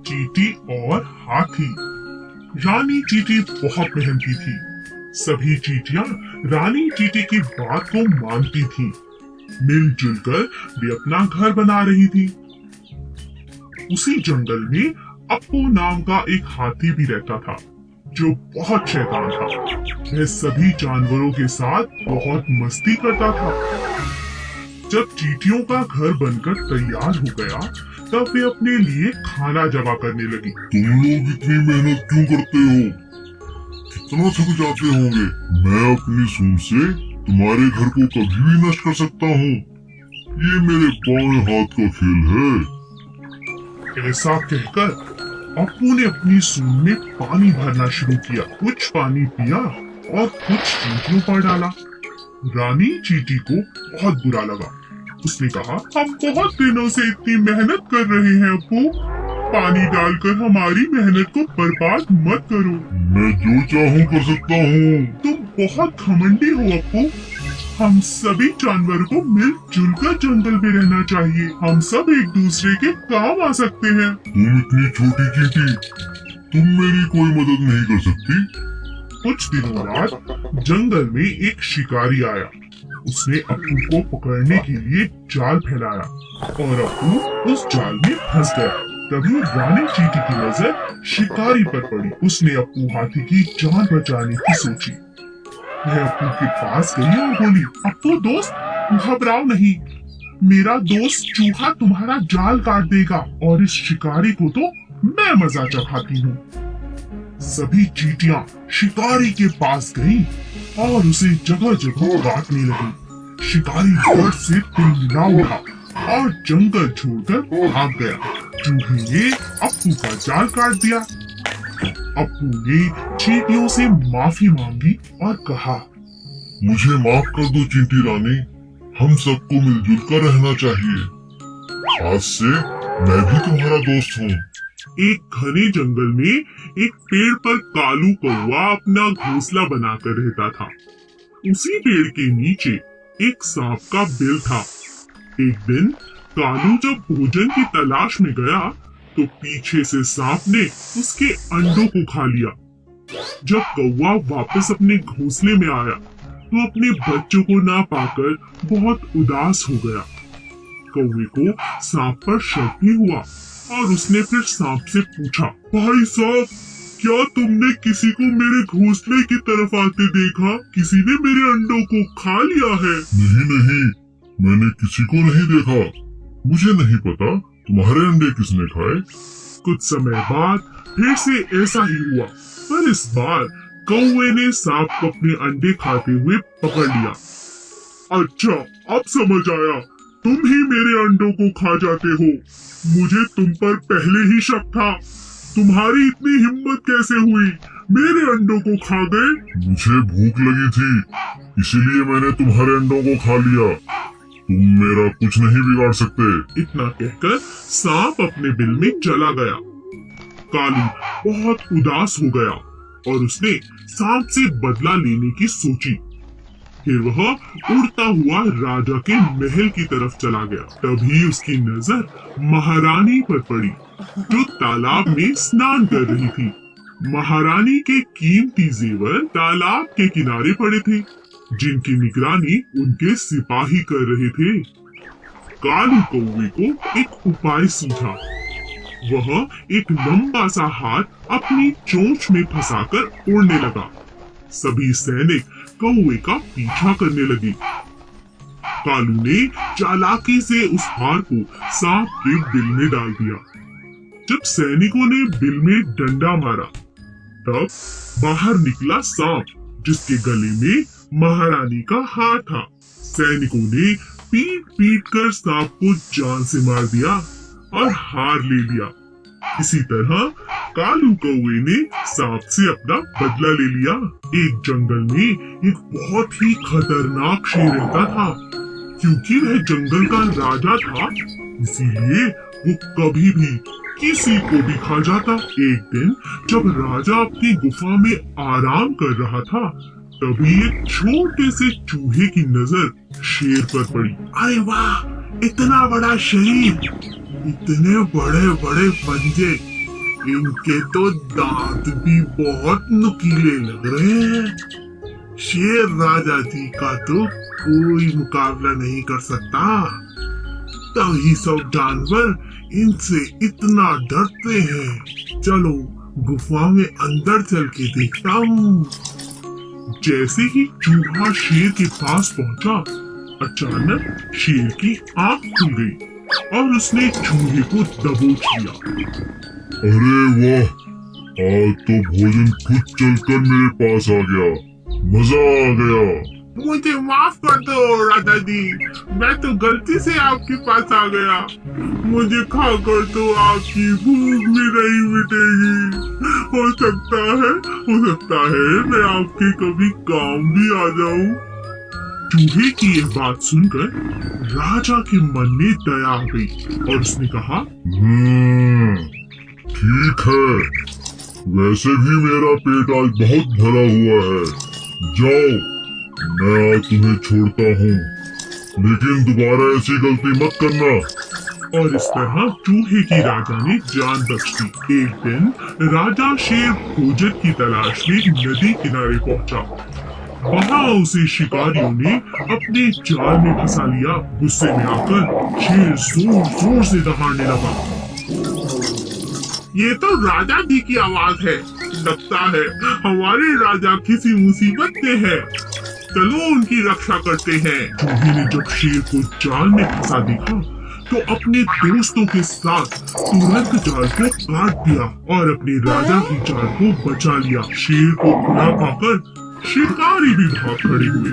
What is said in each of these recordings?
चींटी और हाथी। रानी चींटी बहुत मेहनती थी। सभी चींटियां रानी चींटी की बात को मानती थीं। मिलजुल कर वे अपना घर बना रही थी। उसी जंगल में अप्पू नाम का एक हाथी भी रहता था, जो बहुत शैतान था। वह सभी जानवरों के साथ बहुत मस्ती करता था। जब चींटियों का घर बनकर तैयार हो गया, तब वे अपने लिए खाना जमा करने लगी। तुम लोग इतनी मेहनत क्यों करते हो? कितना थक जाते होंगे। मैं अपनी सूंड से तुम्हारे घर को कभी भी नष्ट कर सकता हूँ। ये मेरे बाएं हाथ का खेल है। ऐसा कहकर अप्पू ने अपनी सूंड में पानी भरना शुरू किया। कुछ पानी पिया और कुछ चींटियों पर डाला। रानी चींटी को बहुत बुरा लगा। उसने कहा, हम बहुत दिनों से इतनी मेहनत कर रहे हैं अप्पू, पानी डालकर हमारी मेहनत को बर्बाद मत करो। मैं जो चाहूँ कर सकता हूँ। तुम बहुत घमंडी हो अप्पू। हम सभी जानवरों को मिलजुल कर जंगल में रहना चाहिए। हम सब एक दूसरे के काम आ सकते हैं। तुम इतनी छोटी चींटी, तुम मेरी कोई मदद नहीं कर सकती। कुछ दिनों बाद जंगल में एक शिकारी आया। उसने अप्पू को पकड़ने के लिए जाल फैलाया और अप्पू उस जाल में फंस गया। तभी रानी चींटी की नजर शिकारी पर पड़ी। उसने अप्पू हाथी की जान बचाने की सोची। वह अप्पू के पास गई और बोली, अप्पू दोस्त, घबराओ नहीं। मेरा दोस्त चूहा तुम्हारा जाल काट देगा और इस शिकारी को तो मैं मजा चखाती हूँ। सभी चींटियां शिकारी के पास गईं और उसे जगह जगह काटने लगी। शिकारी डर से तिलमिला उठा और जंगल छोड़कर भाग गया। चूहे ने अप्पू का जाल काट दिया। अप्पू ने चींटियों से माफी मांगी और कहा, मुझे माफ कर दो चींटी रानी, हम सबको मिलजुल कर रहना चाहिए। आज से मैं भी तुम्हारा दोस्त हूँ। एक घने जंगल में एक पेड़ पर कालू कौवा अपना घोंसला बनाकर रहता था। उसी पेड़ के नीचे एक सांप का बिल था। एक दिन कालू जब भोजन की तलाश में गया, तो पीछे से सांप ने उसके अंडों को खा लिया। जब कौवा वापस अपने घोंसले में आया, तो अपने बच्चों को ना पाकर बहुत उदास हो गया। कौवे को सांप पर शक भी हुआ और उसने फिर सांप से पूछा, भाई साहब, क्या तुमने किसी को मेरे घोंसले की तरफ आते देखा? किसी ने मेरे अंडों को खा लिया है? नहीं, मैंने किसी को नहीं देखा। मुझे नहीं पता तुम्हारे अंडे किसने खाए। कुछ समय बाद फिर से ऐसा ही हुआ, पर इस बार कौवे ने सांप को अपने अंडे खाते हुए पकड़ लिया। अच्छा, अब समझ आया, तुम ही मेरे अंडों को खा जाते हो। मुझे तुम पर पहले ही शक था। तुम्हारी इतनी हिम्मत कैसे हुई? मेरे अंडों को खा गए। मुझे भूख लगी थी, इसीलिए मैंने तुम्हारे अंडों को खा लिया। तुम मेरा कुछ नहीं बिगाड़ सकते। इतना कहकर सांप अपने बिल में चला गया। कालू बहुत उदास हो गया और उसने सांप से बदला लेने की सोची। फिर वह उड़ता हुआ राजा के महल की तरफ चला गया। तभी उसकी नजर महारानी पर पड़ी, जो तालाब में स्नान कर रही थी। महारानी के कीमती जेवर तालाब के किनारे पड़े थे, जिनकी निगरानी उनके सिपाही कर रहे थे। कालू कौवे को एक उपाय सूझा। वह एक लंबा सा हाथ अपनी चोंच में फंसाकर उड़ने लगा। सभी सैनिक कौवे का पीछा करने लगे। कालू ने चालाकी से उस हार को सांप के बिल में डाल दिया। जब सैनिकों ने बिल में डंडा मारा, तब बाहर निकला सांप, जिसके गले में महारानी का हार था। सैनिकों ने पीट पीट कर सांप को जान से मार दिया और हार ले लिया। इसी तरह कालू कौवे ने सांप से अपना बदला ले लिया। एक जंगल में एक बहुत ही खतरनाक शेर रहता था। क्योंकि वह जंगल का राजा था, इसीलिए वो कभी भी किसी को भी खा जाता। एक दिन जब राजा अपनी गुफा में आराम कर रहा था, तभी एक छोटे से चूहे की नजर शेर पर पड़ी। अरे वाह, इतना बड़ा शरीर, इतने बड़े बड़े पंजे, इनके तो दांत भी बहुत नुकीले लग रहे हैं। शेर राजा जी का तो कोई मुकाबला नहीं कर सकता। तभी सब जानवर इनसे इतना डरते हैं। चलो गुफा में अंदर चल के देखता हूँ। जैसे ही चूहा शेर के पास पहुंचा, अचानक शेर की आंख खुल गई और उसने चूहे को दबोच लिया। अरे वाह, आज तो भोजन खुद चलकर मेरे पास आ गया। मजा आ गया। मुझे माफ कर दो राजा जी, मैं तो गलती से आपके पास आ गया। मुझे खाकर तो आपकी भूख भी नहीं मिटेगी। हो सकता है मैं आपके कभी काम भी आ जाऊं। चूहे की यह बात सुनकर राजा के मन में दया आ गई और उसने कहा, ठीक है, वैसे भी मेरा पेट आज बहुत भरा हुआ है। जाओ, मैं आज तुम्हें छोड़ता हूँ, लेकिन दोबारा ऐसी गलती मत करना। और इस तरह चूहे की राजा ने जान बख्श दी। एक दिन राजा शेर भोजन की तलाश में नदी किनारे पहुंचा। वहां उसे शिकारियों ने अपने जाल में फंसा लिया। गुस्से में आकर शेर जोर जोर से दहाड़ने लगा। ये तो राजा जी की आवाज है। लगता है हमारे राजा किसी मुसीबत में है। चलो उनकी रक्षा करते हैं। चूहे ने जब शेर को जाल में फंसा देखा तो अपने दोस्तों के साथ तुरंत जाल को काट दिया और अपने राजा की जान को बचा लिया। शेर को खुला पाकर शिकारी भी भाग खड़े हुए।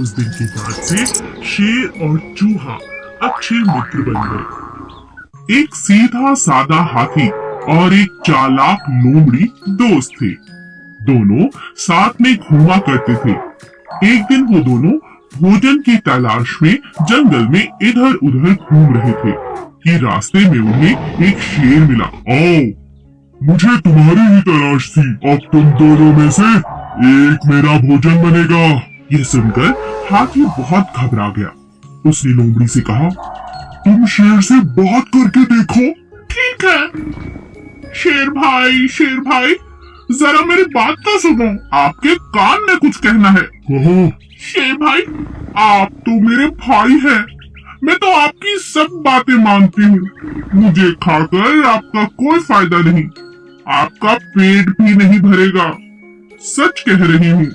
उस दिन के बाद से शेर और चूहा अच्छे मित्र बन गए। एक सीधा सादा हाथी और एक चालाक लोमड़ी दोस्त थे। दोनों साथ में घूमा करते थे। एक दिन वो दोनों भोजन की तलाश में जंगल में इधर उधर घूम रहे थे कि रास्ते में उन्हें एक शेर मिला। आओ, मुझे तुम्हारी ही तलाश थी। अब तुम दोनों में से एक मेरा भोजन बनेगा। यह सुनकर हाथी बहुत घबरा गया। उसने लोमड़ी से कहा, तुम शेर से बात करके देखो। ठीक है। शेर भाई जरा मेरी बात तो सुनो, आपके कान में कुछ कहना है। कहो। शेर भाई, आप तो मेरे भाई हैं। मैं तो आपकी सब बातें मानती हूँ। मुझे खाकर आपका कोई फायदा नहीं, आपका पेट भी नहीं भरेगा। सच कह रही हूँ।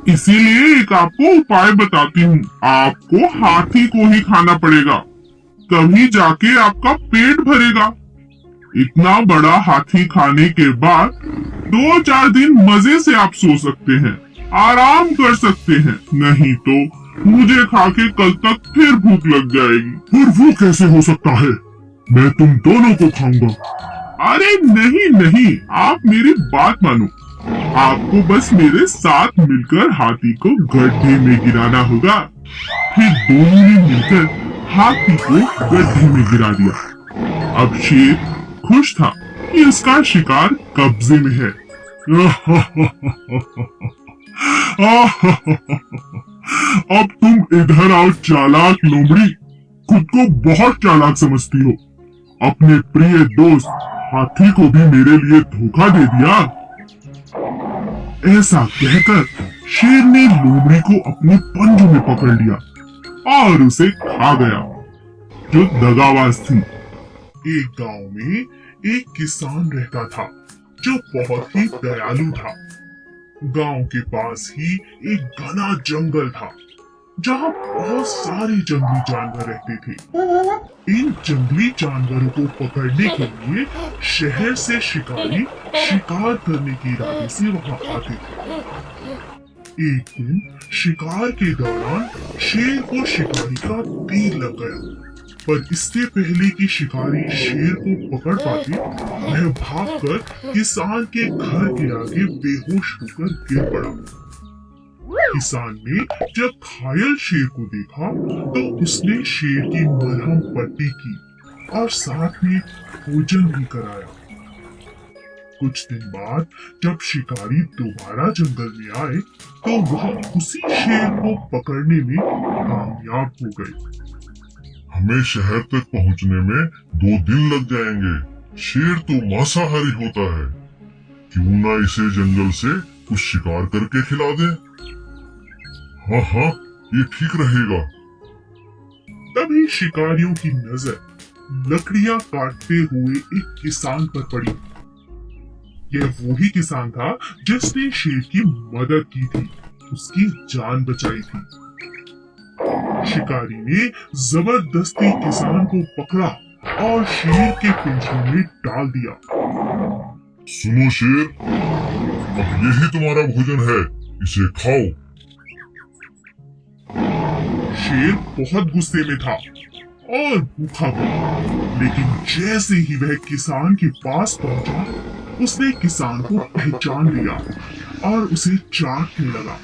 इसीलिए एक आपको उपाय बताती हूँ। आपको हाथी को ही खाना पड़ेगा, तभी जाके आपका पेट भरेगा। इतना बड़ा हाथी खाने के बाद 2-4 दिन मजे से आप सो सकते हैं, आराम कर सकते हैं। नहीं तो मुझे खाके कल तक फिर भूख लग जाएगी। फिर वो कैसे हो सकता है? मैं तुम दोनों को खाऊंगा। अरे नहीं, आप मेरी बात मानो। आपको बस मेरे साथ मिलकर हाथी को गड्ढे में गिराना होगा। फिर दोनों ने मिलकर हाथी को गड्ढे में गिरा दिया। अब शेर खुश था कि उसका शिकार कब्जे में है। अब तुम इधर आओ चालाक लोमड़ी। खुद को बहुत चालाक समझती हो। अपने प्रिय दोस्त हाथी को भी मेरे लिए धोखा दे दिया। ऐसा कहकर शेर ने लोमड़ी को अपने पंजों में पकड़ लिया और उसे खा गया, जो दगाबाज थी। एक गांव में एक किसान रहता था जो बहुत ही दयालु था। गांव के पास ही एक घना जंगल था जहां बहुत सारे जंगली जानवर रहते थे। इन जंगली जानवरों को पकड़ने के लिए शहर से शिकारी शिकार करने के इरादे से वहां आते थे। एक दिन शिकार के दौरान शेर को शिकारी का तीर लग गया, पर इससे पहले कि शिकारी शेर को पकड़ पाते, वह भागकर किसान के घर के आगे बेहोश होकर गिर पड़ा। किसान ने जब घायल शेर को देखा तो उसने शेर की मरहम पट्टी की और साथ में भोजन भी कराया। कुछ दिन बाद जब शिकारी दोबारा जंगल में आए तो वह उसी शेर को पकड़ने में कामयाब हो गए। हमें शहर तक पहुंचने में 2 दिन लग जाएंगे। शेर तो मांसाहारी होता है, क्यों ना इसे जंगल से कुछ शिकार करके खिला दे। हाँ हाँ, ये ठीक रहेगा। तभी शिकारियों की नजर लकड़ियां काटते हुए एक किसान पर पड़ी। यह वही किसान था जिसने शेर की मदद की थी, उसकी जान बचाई थी। शिकारी ने जबरदस्ती किसान को पकड़ा और शेर के पिंजरे में डाल दिया। सुनो शेर, अब यही तुम्हारा भोजन है, इसे खाओ। शेर बहुत गुस्से में था और भूखा था, लेकिन जैसे ही वह किसान के पास पहुंचा, उसने किसान को पहचान लिया और उसे चाटने लगा।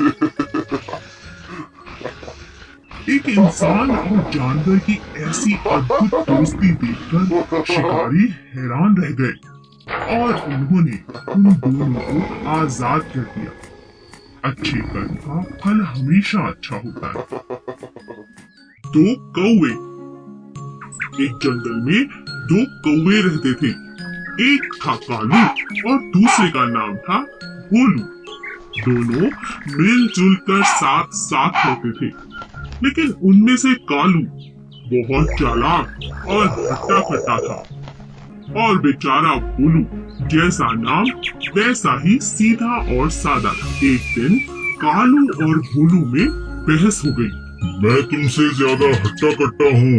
एक इंसान और जानवर की ऐसी अद्भुत दोस्ती देखकर शिकारी हैरान रह गए और उन्होंने उन दोनों को आजाद कर दिया। अच्छे कर्म का फल हमेशा अच्छा होता है। दो कौवे। एक जंगल में दो कौवे रहते थे। एक था कालू और दूसरे का नाम था भोलू। दोनों मिलजुल कर साथ साथ रहते थे, लेकिन उनमें से कालू बहुत चालाक और हट्टा कट्टा था और बेचारा भोलू जैसा नाम वैसा ही सीधा और सादा था। एक दिन कालू और भोलू में बहस हो गई। मैं तुमसे ज्यादा हट्टा कट्टा हूँ,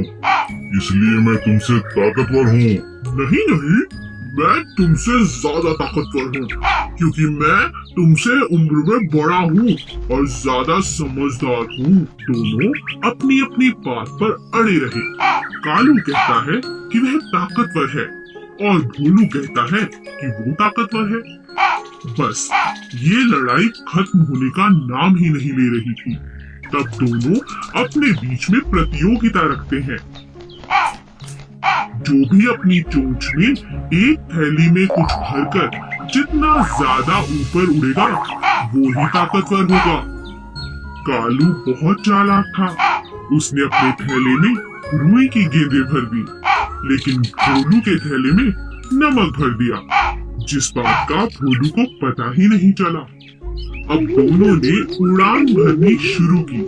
इसलिए मैं तुमसे ताकतवर हूँ। नहीं नहीं, मैं तुमसे ज्यादा ताकतवर हूँ, क्योंकि मैं तुमसे उम्र में बड़ा हूँ और ज्यादा समझदार हूँ। दोनों अपनी अपनी बात पर अड़े रहे। कालू कहता है कि वह ताकतवर है और भोलू कहता है कि वो ताकतवर है। बस ये लड़ाई खत्म होने का नाम ही नहीं ले रही थी। तब दोनों अपने बीच में प्रतियोगिता रखते हैं। जो भी अपनी चोंच में एक थैली में कुछ भरकर जितना ज्यादा ऊपर उड़ेगा, वो ही ताकतवर होगा। कालू बहुत चालाक था। उसने अपने थैले में रुई की गेंदें भर दी, लेकिन भोलू के थैले में नमक भर दिया, जिस बात का भोलू को पता ही नहीं चला। अब दोनों ने उड़ान भरनी शुरू की।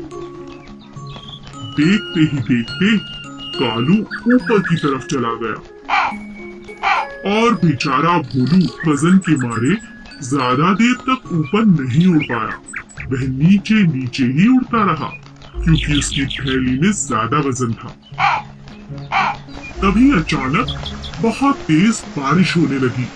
देखते ही देखते कालू ऊपर की तरफ चला गया और बेचारा भोलू वजन के मारे ज्यादा देर तक ऊपर नहीं उड़ पाया। वह नीचे नीचे ही उड़ता रहा, क्योंकि उसकी थैली में ज्यादा वजन था। तभी अचानक बहुत तेज बारिश होने लगी।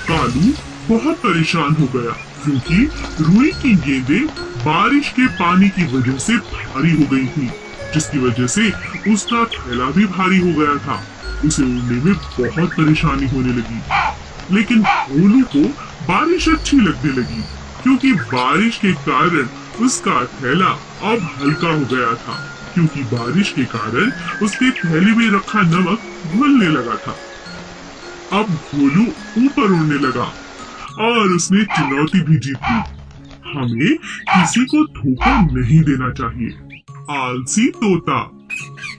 कालू बहुत परेशान हो गया, क्योंकि रुई की गेंदें बारिश के पानी की वजह से भारी हो गई थी, जिसकी वजह से उसका थैला भी भारी हो गया था। उसे उड़ने में बहुत परेशानी होने लगी। लेकिन भोलू को बारिश अच्छी लगने लगी, क्योंकि बारिश के कारण उसका थैला अब हल्का हो गया था, क्योंकि बारिश के कारण उसके थैले में रखा नमक घुलने लगा था। अब भोलू ऊपर उड़ने लगा और उसने चुनौती भी जीत ली। हमें किसी को धोखा नहीं देना चाहिए। आलसी तोता।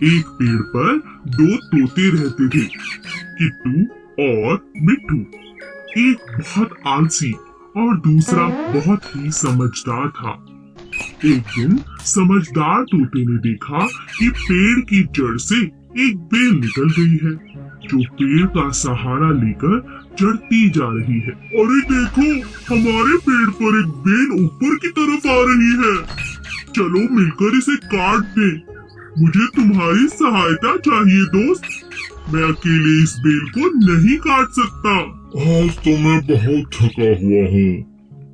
एक पेड़ पर दो तोते रहते थे, किट्टू और मिट्टू। एक बहुत आलसी और दूसरा बहुत ही समझदार था। एक दिन समझदार तोते ने देखा कि पेड़ की जड़ से एक बेल निकल गई है, जो पेड़ का सहारा लेकर चढ़ती जा रही है। अरे देखो, हमारे पेड़ पर एक बेल ऊपर की तरफ आ रही है। चलो मिलकर इसे काट दें। मुझे तुम्हारी सहायता चाहिए दोस्त। मैं अकेले इस बेल को नहीं काट सकता। आज तो मैं बहुत थका हुआ हूँ,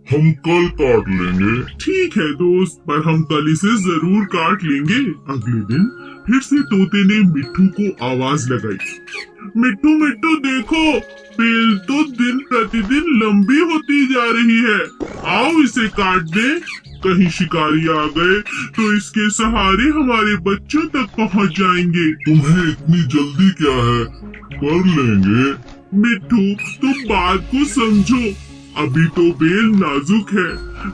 हम कल काट लेंगे। ठीक है दोस्त, पर हम कल इसे जरूर काट लेंगे। अगले दिन फिर से तोते ने मिट्टू को आवाज लगाई। मिट्टू मिट्टू देखो, बेल तो दिन प्रतिदिन लंबी होती जा रही है। आओ इसे काट दें। कहीं शिकारी आ गए तो इसके सहारे हमारे बच्चों तक पहुंच जाएंगे। तुम्हें इतनी जल्दी क्या है, कर लेंगे। मिट्टू, तुम बात को समझो। अभी तो बेल नाजुक है,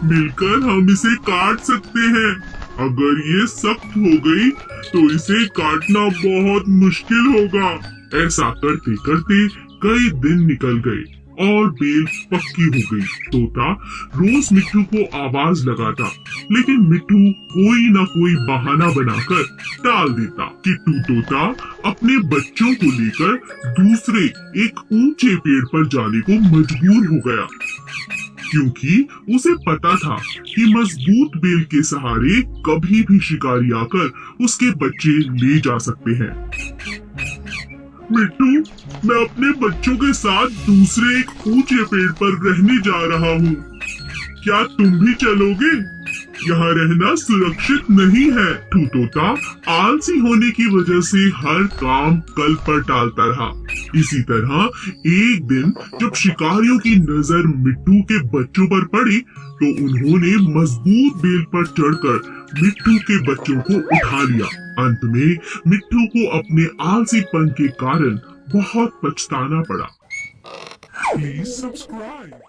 मिलकर हम इसे काट सकते हैं। अगर ये सख्त हो गई तो इसे काटना बहुत मुश्किल होगा। ऐसा करते करते कई दिन निकल गए और बेल पक्की हो गई। तोता रोज मिट्टू को आवाज लगाता, लेकिन मिट्टू कोई ना कोई बहाना बनाकर टाल देता। किट्टू तोता अपने बच्चों को लेकर दूसरे एक ऊंचे पेड़ पर जाने को मजबूर हो गया, क्योंकि उसे पता था कि मजबूत बेल के सहारे कभी भी शिकारी आकर उसके बच्चे ले जा सकते हैं। मिट्टू, मैं अपने बच्चों के साथ दूसरे एक ऊंचे पेड़ पर रहने जा रहा हूँ। क्या तुम भी चलोगे? यहाँ रहना सुरक्षित नहीं है। तोता आलसी होने की वजह से हर काम कल पर टालता रहा। इसी तरह एक दिन जब शिकारियों की नजर मिट्टू के बच्चों पर पड़ी, तो उन्होंने मजबूत बेल पर चढ़कर मिट्टू के बच्चों को उठा लिया। अंत में मिट्टू को अपने आलसीपन के कारण बहुत पछताना पड़ा। Please subscribe.